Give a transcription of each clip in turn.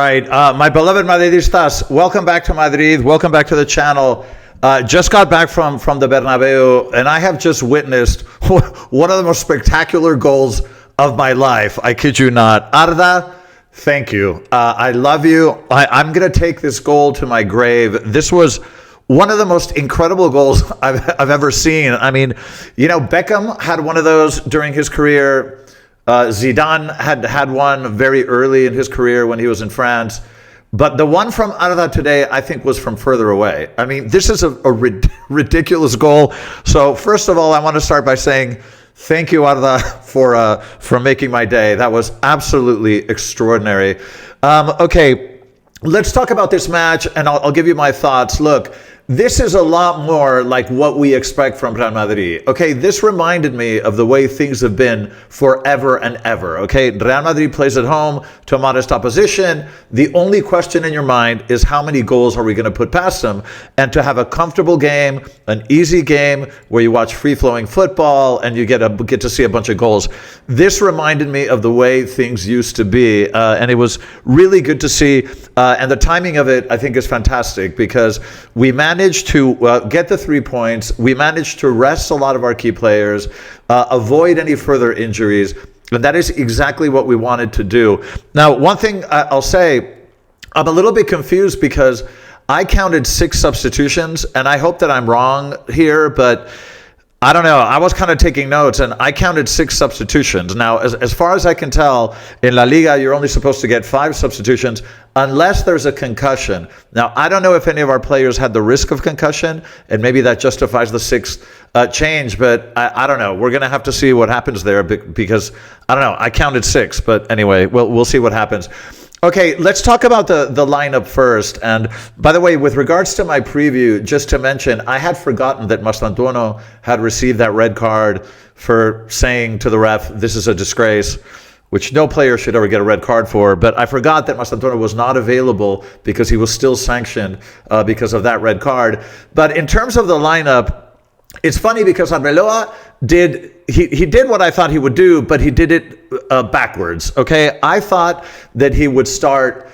right, my beloved Madridistas, welcome back to Madrid. Welcome back to the channel. Just got back from the Bernabeu, and I have just witnessed one of the most spectacular goals of my life. I kid you not. Arda, thank you. I love you. I'm going to take this goal to my grave. This was one of the most incredible goals I've ever seen. I mean, you know, Beckham had one of those during his career. Zidane had one very early in his career when he was in France. But the one from Arda today, I think, was from further away. I mean, this is a ridiculous goal. So first of all, I want to start by saying thank you, Arda, for making my day. That was absolutely extraordinary. Okay, let's talk about this match, and I'll give you my thoughts. Look, this is a lot more like what we expect from Real Madrid. Okay, this reminded me of the way things have been forever and ever. Okay, Real Madrid plays at home to a modest opposition. The only question in your mind is how many goals are we going to put past them? And to have a comfortable game, an easy game where you watch free-flowing football and you get to see a bunch of goals. This reminded me of the way things used to be, and it was really good to see. And the timing of it, I think, is fantastic because we managed to get the 3 points. We managed to rest a lot of our key players, avoid any further injuries, and that is exactly what we wanted to do. Now, one thing I'll say, I'm a little bit confused because I counted 6 substitutions, and I hope that I'm wrong here, but I don't know. I was kind of taking notes, and I counted 6 substitutions. Now, as far as I can tell, in La Liga, you're only supposed to get 5 substitutions unless there's a concussion. Now, I don't know if any of our players had the risk of concussion, and maybe that justifies the 6th change, but I don't know. We're going to have to see what happens there because, I don't know, I counted 6, but anyway, we'll see what happens. Okay, let's talk about the lineup first. And by the way, with regards to my preview, just to mention, I had forgotten that Mastantuono had received that red card for saying to the ref, this is a disgrace, which no player should ever get a red card for. But I forgot that Mastantuono was not available because he was still sanctioned because of that red card. But in terms of the lineup, it's funny because Arbeloa did what I thought he would do, but he did it backwards. Okay, I thought that he would start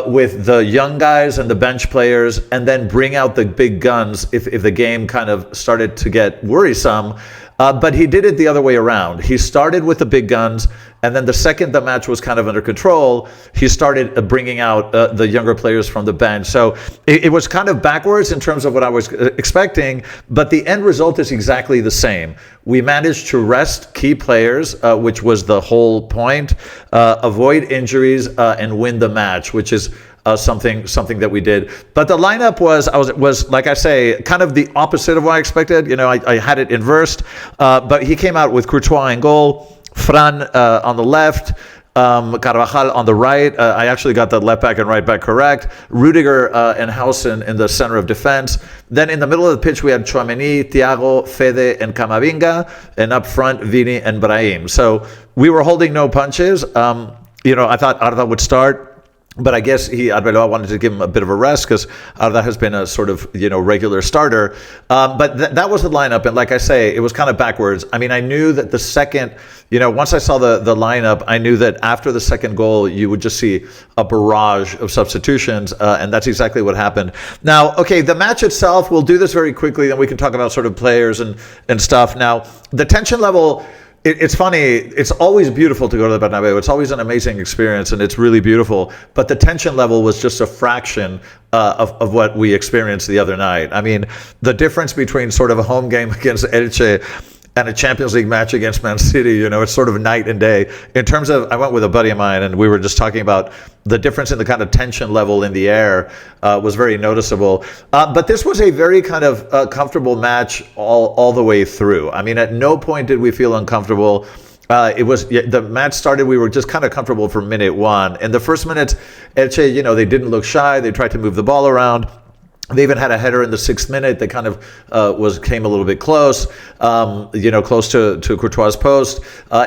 with the young guys and the bench players, and then bring out the big guns if the game kind of started to get worrisome. But he did it the other way around. He started with the big guns, and then the second the match was kind of under control, he started bringing out the younger players from the bench. So it was kind of backwards in terms of what I was expecting, but the end result is exactly the same. We managed to rest key players, which was the whole point, avoid injuries, and win the match, which is something that we did. But the lineup was like I say, kind of the opposite of what I expected. You know, I had it inversed, but he came out with Courtois in goal, Fran on the left, Carvajal on the right. I actually got the left back and right back correct. Rudiger and Hausen in the center of defense. Then in the middle of the pitch, we had Tchouaméni, Thiago, Fede, and Camavinga, and up front, Vini and Brahim. So we were holding no punches. You know, I thought Arda would start, but I guess Arbeloa wanted to give him a bit of a rest because Arda has been a sort of, you know, regular starter. But that was the lineup. And like I say, it was kind of backwards. I mean, I knew that the second, you know, once I saw the lineup, I knew that after the second goal, you would just see a barrage of substitutions. And that's exactly what happened. Now, okay, the match itself, we'll do this very quickly, then we can talk about sort of players and stuff. Now, the tension level, it's funny, it's always beautiful to go to the Bernabeu. It's always an amazing experience, and it's really beautiful. But the tension level was just a fraction of what we experienced the other night. I mean, the difference between sort of a home game against Elche and a Champions League match against Man City, you know, it's sort of night and day. In terms of, I went with a buddy of mine, and we were just talking about the difference in the kind of tension level in the air was very noticeable. But this was a very kind of comfortable match all the way through. I mean, at no point did we feel uncomfortable. The match started, we were just kind of comfortable from minute 1. In the first minutes, Elche, you know, they didn't look shy. They tried to move the ball around. They even had a header in the 6th minute that kind of came a little bit close, you know, close to Courtois' post.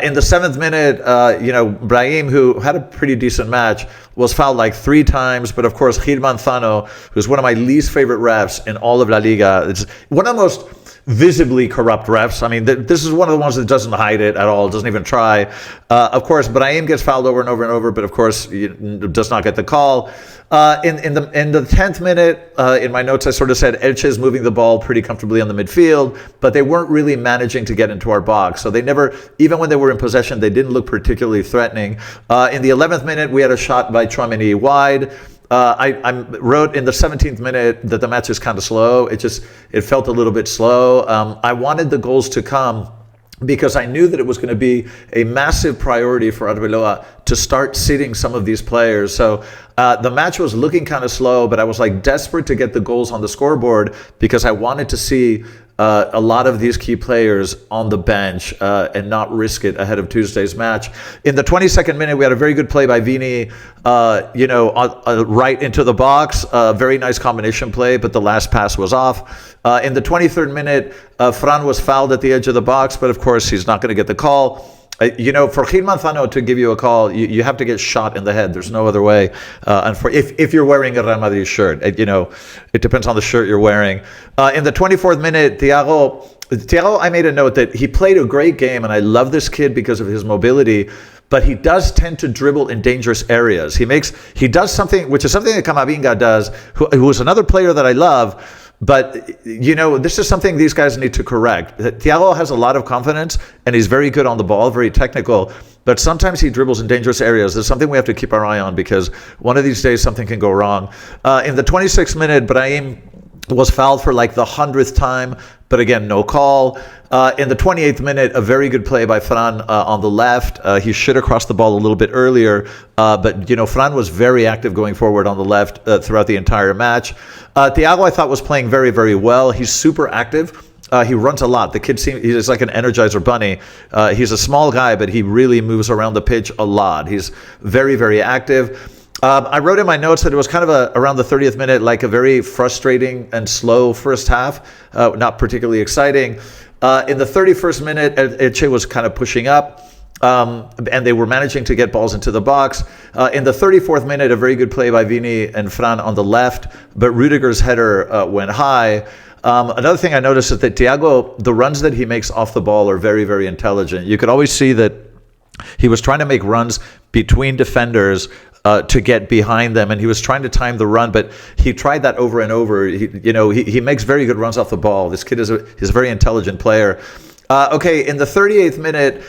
In the 7th minute, you know, Brahim, who had a pretty decent match, was fouled like 3 times. But of course, Gil Manzano, who's one of my least favorite refs in all of La Liga, it's one of the most visibly corrupt refs. I mean, this is one of the ones that doesn't hide it at all, doesn't even try. Of course, Brahim gets fouled over and over and over, but of course, does not get the call. In the 10th minute, in my notes, I sort of said Elche is moving the ball pretty comfortably on the midfield, but they weren't really managing to get into our box. So they never, even when they were in possession, they didn't look particularly threatening. In the 11th minute, we had a shot by Tchouaméni wide. I wrote in the 17th minute that the match is kind of slow. It felt a little bit slow. I wanted the goals to come because I knew that it was going to be a massive priority for Arbeloa to start sitting some of these players. So the match was looking kind of slow, but I was like desperate to get the goals on the scoreboard because I wanted to see a lot of these key players on the bench and not risk it ahead of Tuesday's match. In the 22nd minute, we had a very good play by Vini, right into the box. Very nice combination play, but the last pass was off. In the 23rd minute, Fran was fouled at the edge of the box, but of course, he's not going to get the call. For Gil Manzano to give you a call, you have to get shot in the head. There's no other way. And if you're wearing a Real Madrid shirt, it depends on the shirt you're wearing. In the 24th minute, Thiago, I made a note that he played a great game, and I love this kid because of his mobility. But he does tend to dribble in dangerous areas. He does something, which is something that Camavinga does, who is another player that I love. But, this is something these guys need to correct. Thiago has a lot of confidence, and he's very good on the ball, very technical. But sometimes he dribbles in dangerous areas. There's something we have to keep our eye on because one of these days something can go wrong. In the 26th minute, Brahim was fouled for like the 100th time, but again, no call. In the 28th minute, a very good play by Fran on the left. He should have crossed the ball a little bit earlier, but Fran was very active going forward on the left throughout the entire match. Thiago, I thought, was playing very, very well. He's super active. He runs a lot. The kid he's like an Energizer bunny. He's a small guy, but he really moves around the pitch a lot. He's very, very active. I wrote in my notes that it was kind of around the 30th minute, like a very frustrating and slow first half, not particularly exciting. In the 31st minute, Elche was kind of pushing up, and they were managing to get balls into the box. In the 34th minute, a very good play by Vini and Fran on the left, but Rudiger's header went high. Another thing I noticed is that Thiago, the runs that he makes off the ball are very, very intelligent. You could always see that he was trying to make runs between defenders to get behind them, and he was trying to time the run, but he tried that over and over. He makes very good runs off the ball. This kid is a very intelligent player. In the 38th minute,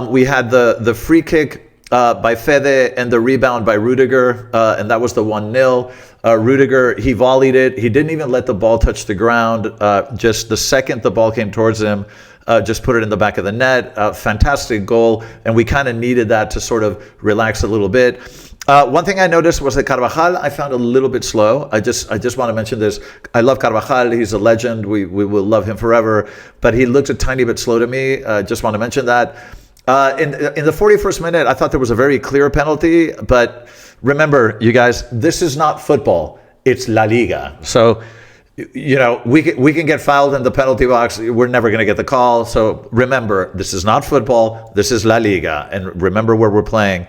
we had the free kick by Fede and the rebound by Rudiger, and that was the 1-0. Rudiger, he volleyed it. He didn't even let the ball touch the ground. Just the second the ball came towards him, just put it in the back of the net. Fantastic goal, and we kind of needed that to sort of relax a little bit. One thing I noticed was that Carvajal I found a little bit slow. I just want to mention this. I love Carvajal. He's a legend. We will love him forever. But he looked a tiny bit slow to me. Just want to mention that. In the 41st minute, I thought there was a very clear penalty. But remember, you guys, this is not football. It's La Liga. So, we can get fouled in the penalty box. We're never going to get the call. So remember, this is not football. This is La Liga. And remember where we're playing.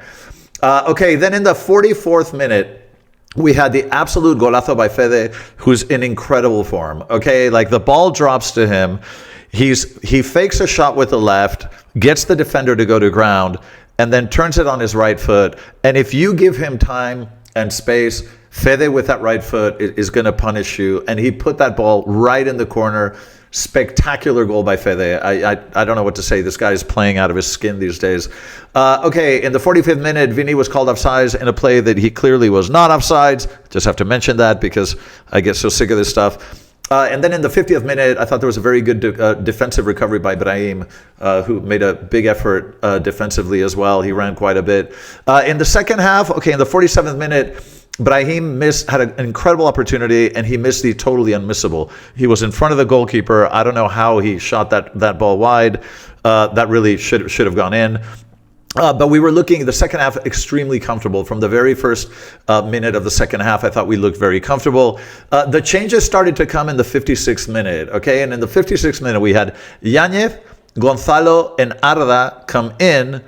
Then in the 44th minute, we had the absolute golazo by Fede, who's in incredible form. Like the ball drops to him. He fakes a shot with the left, gets the defender to go to ground, and then turns it on his right foot. And if you give him time and space, Fede with that right foot is going to punish you. And he put that ball right in the corner. Spectacular goal by Fede. I don't know what to say. This guy is playing out of his skin these days. In the 45th minute, Vini was called offsides in a play that he clearly was not offsides. Just have to mention that because I get so sick of this stuff. And then in the 50th minute, I thought there was a very good defensive recovery by Brahim, who made a big effort defensively as well. He ran quite a bit. In the second half, in the 47th minute, Brahim had an incredible opportunity, and he missed the totally unmissable. He was in front of the goalkeeper. I don't know how he shot that ball wide. That really should have gone in. But we were looking the second half extremely comfortable. From the very first minute of the second half, I thought we looked very comfortable. The changes started to come in the 56th minute. And in the 56th minute, we had Yanez, Gonzalo, and Arda come in.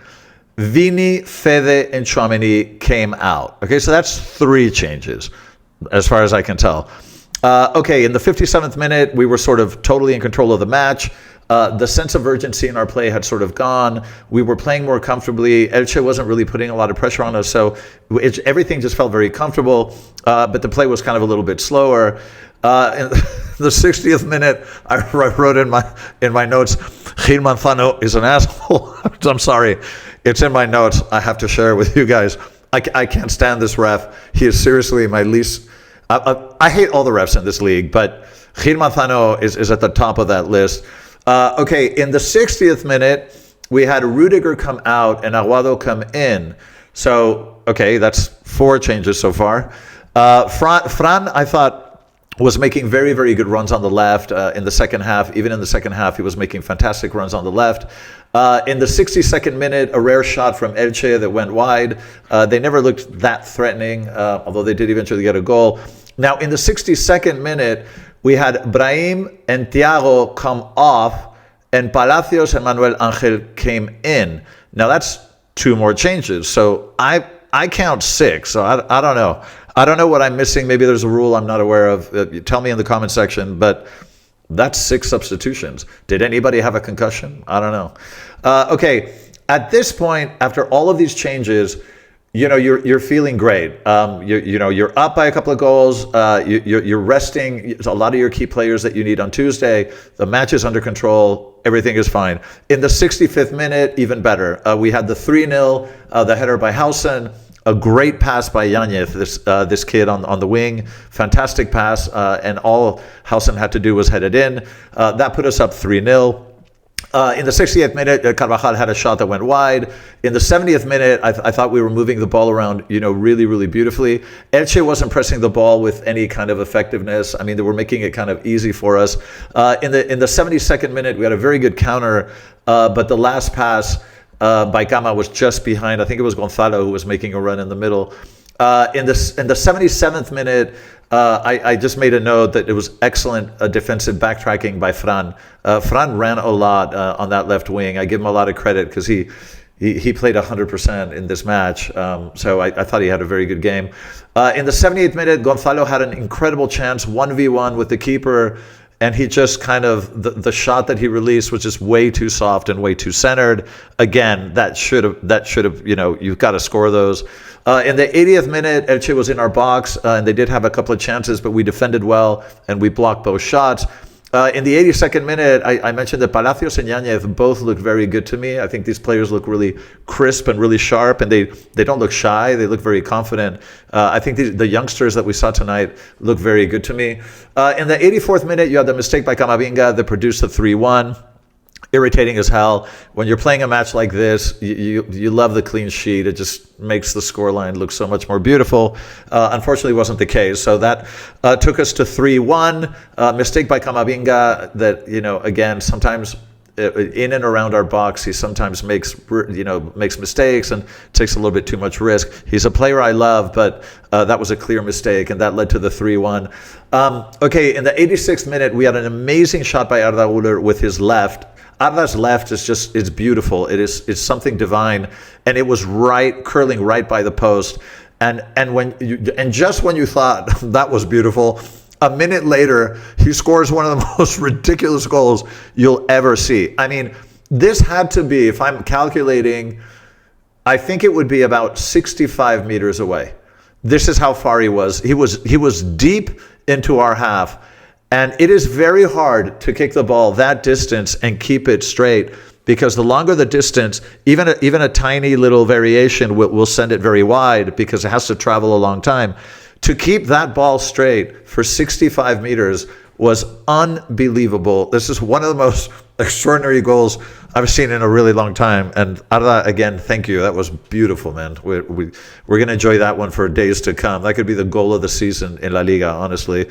Vini, Fede, and Tchouaméni came out. So that's 3 changes, as far as I can tell. Okay, in the 57th minute, we were sort of totally in control of the match. The sense of urgency in our play had sort of gone. We were playing more comfortably. Elche wasn't really putting a lot of pressure on us, so everything just felt very comfortable, but the play was kind of a little bit slower. In the 60th minute, I wrote in my notes, Gil Manzano is an asshole. I'm sorry. It's in my notes. I have to share it with you guys. I can't stand this ref. He is seriously my least... I hate all the refs in this league, but Gil Manzano is at the top of that list. Okay, in the 60th minute, we had Rudiger come out and Aguado come in. So, okay, that's 4 changes so far. Fran, I thought, was making very, very good runs on the left in the second half. Even in the second half, he was making fantastic runs on the left. In the 62nd minute, a rare shot from Elche that went wide. They never looked that threatening, although they did eventually get a goal. Now, in the 62nd minute, we had Brahim and Thiago come off, and Palacios and Manuel Angel came in. Now, that's 2 more changes. So I count 6. So I don't know. I don't know what I'm missing. Maybe there's a rule I'm not aware of. Tell me in the comment section. But that's 6 substitutions. Did anybody have a concussion? I don't know. Okay, at this point, after all of these changes, you're feeling great. You're up by a couple of goals. You're resting a lot of your key players that you need on Tuesday. The match is under control. Everything is fine. In the 65th minute, even better. We had the 3-0, the header by Hausen. A great pass by Yanez, this kid on the wing. Fantastic pass, and all Hausen had to do was head it in. That put us up 3-0. In the 68th minute, Carvajal had a shot that went wide. In the 70th minute, I thought we were moving the ball around, really, really beautifully. Elche wasn't pressing the ball with any kind of effectiveness. I mean, they were making it kind of easy for us. In the 72nd minute, we had a very good counter, but the last pass by Gama was just behind. I think it was Gonzalo who was making a run in the middle. In the 77th minute, I just made a note that it was excellent defensive backtracking by Fran. Fran ran a lot on that left wing. I give him a lot of credit because he played 100% in this match. So I thought he had a very good game. In the 78th minute, Gonzalo had an incredible chance, 1v1 with the keeper. And he just kind of, the shot that he released was just way too soft and way too centered. Again, that should have, you've got to score those. In the 80th minute, Elche was in our box, and they did have a couple of chances, but we defended well, and we blocked both shots. In the 82nd minute, I mentioned that Palacios and Yanez both look very good to me. I think these players look really crisp and really sharp, and they don't look shy. They look very confident. I think the youngsters that we saw tonight look very good to me. In the 84th minute, you had the mistake by Camavinga that produced the 3-1. Irritating as hell. When you're playing a match like this, you love the clean sheet. It just makes the scoreline look so much more beautiful. Unfortunately, it wasn't the case. So that took us to 3-1. Mistake by Camavinga that, again, sometimes in and around our box, he sometimes makes mistakes and takes a little bit too much risk. He's a player I love, but that was a clear mistake, and that led to the 3-1. Okay, in the 86th minute, we had an amazing shot by Arda Güler with his left. Arda's left it's beautiful. It's something divine, and it was curling right by the post. And just when you thought that was beautiful, a minute later he scores one of the most ridiculous goals you'll ever see. I mean, this had to be, if I'm calculating, I think it would be about 65 meters away. This is how far he was. He was deep into our half. And it is very hard to kick the ball that distance and keep it straight, because the longer the distance, even a tiny little variation will send it very wide because it has to travel a long time. To keep that ball straight for 65 meters was unbelievable. This is one of the most extraordinary goals I've seen in a really long time. And Arda, again, thank you. That was beautiful, man. We're going to enjoy that one for days to come. That could be the goal of the season in La Liga, honestly.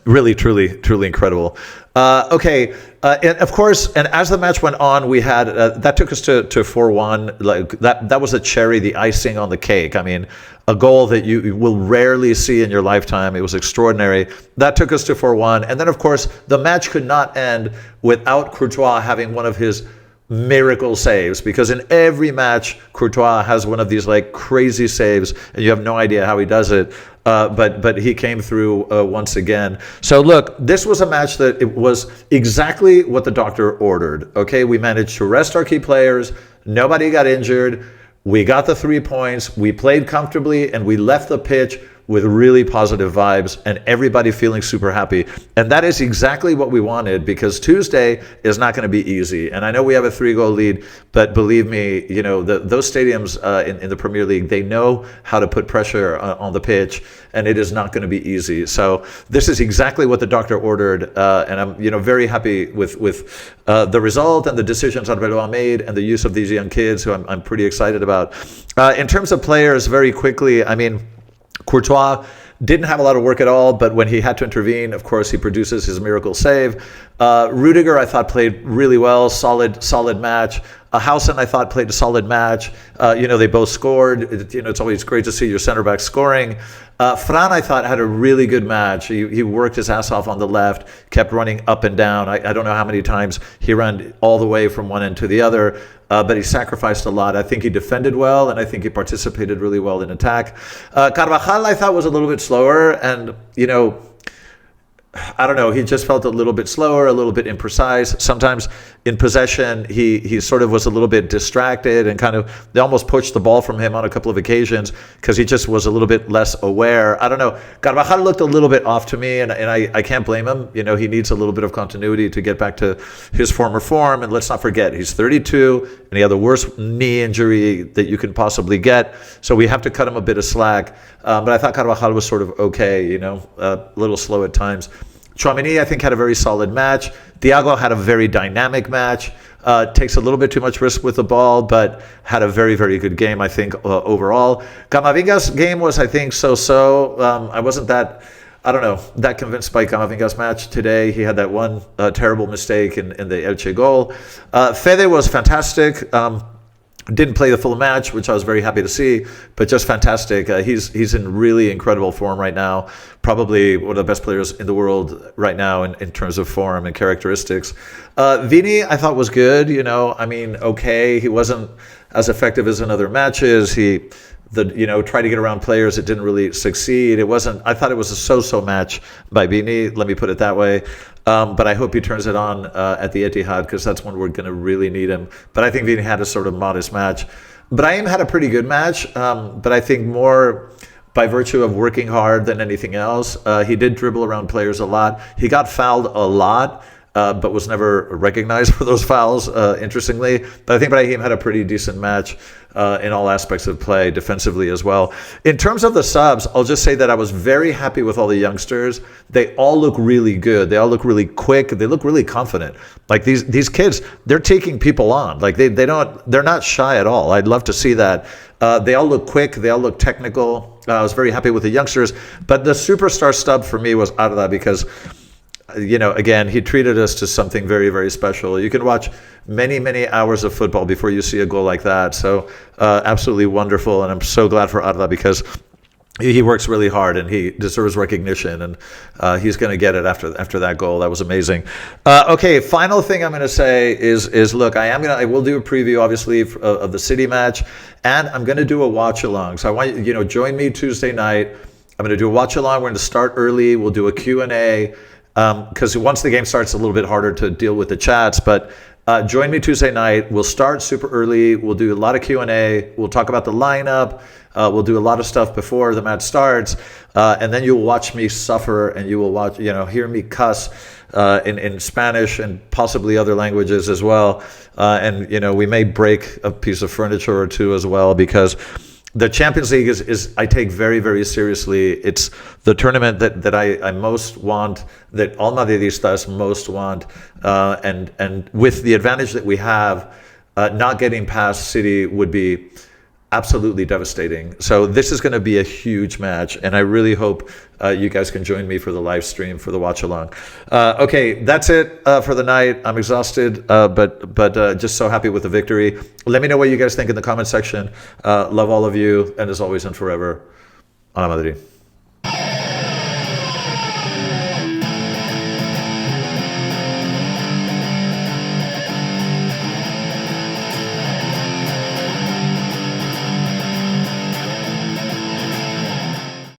Really, truly, truly incredible. Okay, and of course, and as the match went on, we had that took us to 4-1. Like that was the cherry, the icing on the cake. I mean, a goal that you will rarely see in your lifetime. It was extraordinary. That took us to 4-1, and then of course the match could not end without Courtois having one of his miracle saves, because in every match Courtois has one of these like crazy saves and you have no idea how he does it. but he came through once again. So look, this was a match that it was exactly what the doctor ordered. Okay, we managed to rest our key players. Nobody got injured. We got the 3 points. We played comfortably, and we left the pitch with really positive vibes and everybody feeling super happy. And that is exactly what we wanted, because Tuesday is not going to be easy. And I know we have a 3-goal lead, but believe me, you know, those stadiums in the Premier League, they know how to put pressure on the pitch, and it is not going to be easy. So this is exactly what the doctor ordered, and I'm, you know, very happy with the result and the decisions Arbeloa made and the use of these young kids, who I'm pretty excited about. In terms of players, very quickly, I mean, Courtois didn't have a lot of work at all, but when he had to intervene, of course, he produces his miracle save. Rudiger, I thought, played really well, solid match. Hausen, I thought, played a solid match. You know, they both scored. You know, it's always great to see your center back scoring. Fran, I thought, had a really good match. He worked his ass off on the left, kept running up and down. I don't know how many times he ran all the way from one end to the other, but he sacrificed a lot. I think he defended well, and I think he participated really well in attack. Carvajal, I thought, was a little bit slower, and, you know, I don't know, he just felt a little bit slower, a little bit imprecise. Sometimes in possession, he sort of was a little bit distracted, and kind of, they almost poached the ball from him on a couple of occasions because he just was a little bit less aware. I don't know. Carvajal looked a little bit off to me, and I can't blame him. You know, he needs a little bit of continuity to get back to his former form. And let's not forget, he's 32, and he had the worst knee injury that you can possibly get. So we have to cut him a bit of slack. But I thought Carvajal was sort of okay, you know, a little slow at times. Tchouaméni, I think, had a very solid match. Thiago had a very dynamic match. Takes a little bit too much risk with the ball, but had a very, very good game, I think, overall. Camavinga's game was, I think, so-so. I wasn't that, I don't know, that convinced by Camavinga's match today. He had that one terrible mistake in the Elche goal. Fede was fantastic. Didn't play the full match, which I was very happy to see, but just fantastic. He's in really incredible form right now. Probably one of the best players in the world right now in terms of form and characteristics. Vini, I thought, was good. You know, I mean, okay. He wasn't as effective as in other matches. He tried to get around players. It didn't really succeed. I thought it was a so-so match by Vini. Let me put it that way. But I hope he turns it on at the Etihad, because that's when we're going to really need him. But I think Vini had a sort of modest match. Brahim had a pretty good match, but I think more by virtue of working hard than anything else. He did dribble around players a lot. He got fouled a lot, but was never recognized for those fouls, interestingly. But I think Brahim had a pretty decent match in all aspects of play, defensively as well. In terms of the subs, I'll just say that I was very happy with all the youngsters. They all look really good. They all look really quick. They look really confident. Like these kids, they're taking people on. Like they're not shy at all. I'd love to see that. They all look quick. They all look technical. I was very happy with the youngsters. But the superstar stub for me was Arda, because, you know, again, he treated us to something very, very special. You can watch many, many hours of football before you see a goal like that. So absolutely wonderful. And I'm so glad for Arda, because he works really hard and he deserves recognition, and he's going to get it after that goal. That was amazing. Okay, final thing I'm going to say is look, I will do a preview, obviously, of the City match, and I'm going to do a watch along. So I want you, join me Tuesday night. I'm going to do a watch along. We're going to start early. We'll do a Q&A. Because once the game starts, it's a little bit harder to deal with the chats. But join me Tuesday night. We'll start super early. We'll do a lot of Q&A. We'll talk about the lineup. We'll do a lot of stuff before the match starts. And then you'll watch me suffer, and you will hear me cuss in Spanish and possibly other languages as well. And we may break a piece of furniture or two as well, because the Champions League is I take very, very seriously. It's the tournament that I most want, that all Madridistas most want. And with the advantage that we have, not getting past City would be absolutely devastating. So this is going to be a huge match, and I really hope you guys can join me for the live stream, for the watch along. Okay, that's it for the night. I'm exhausted, but just so happy with the victory. Let me know what you guys think in the comment section. Love all of you, and as always and forever, Ala Madrid.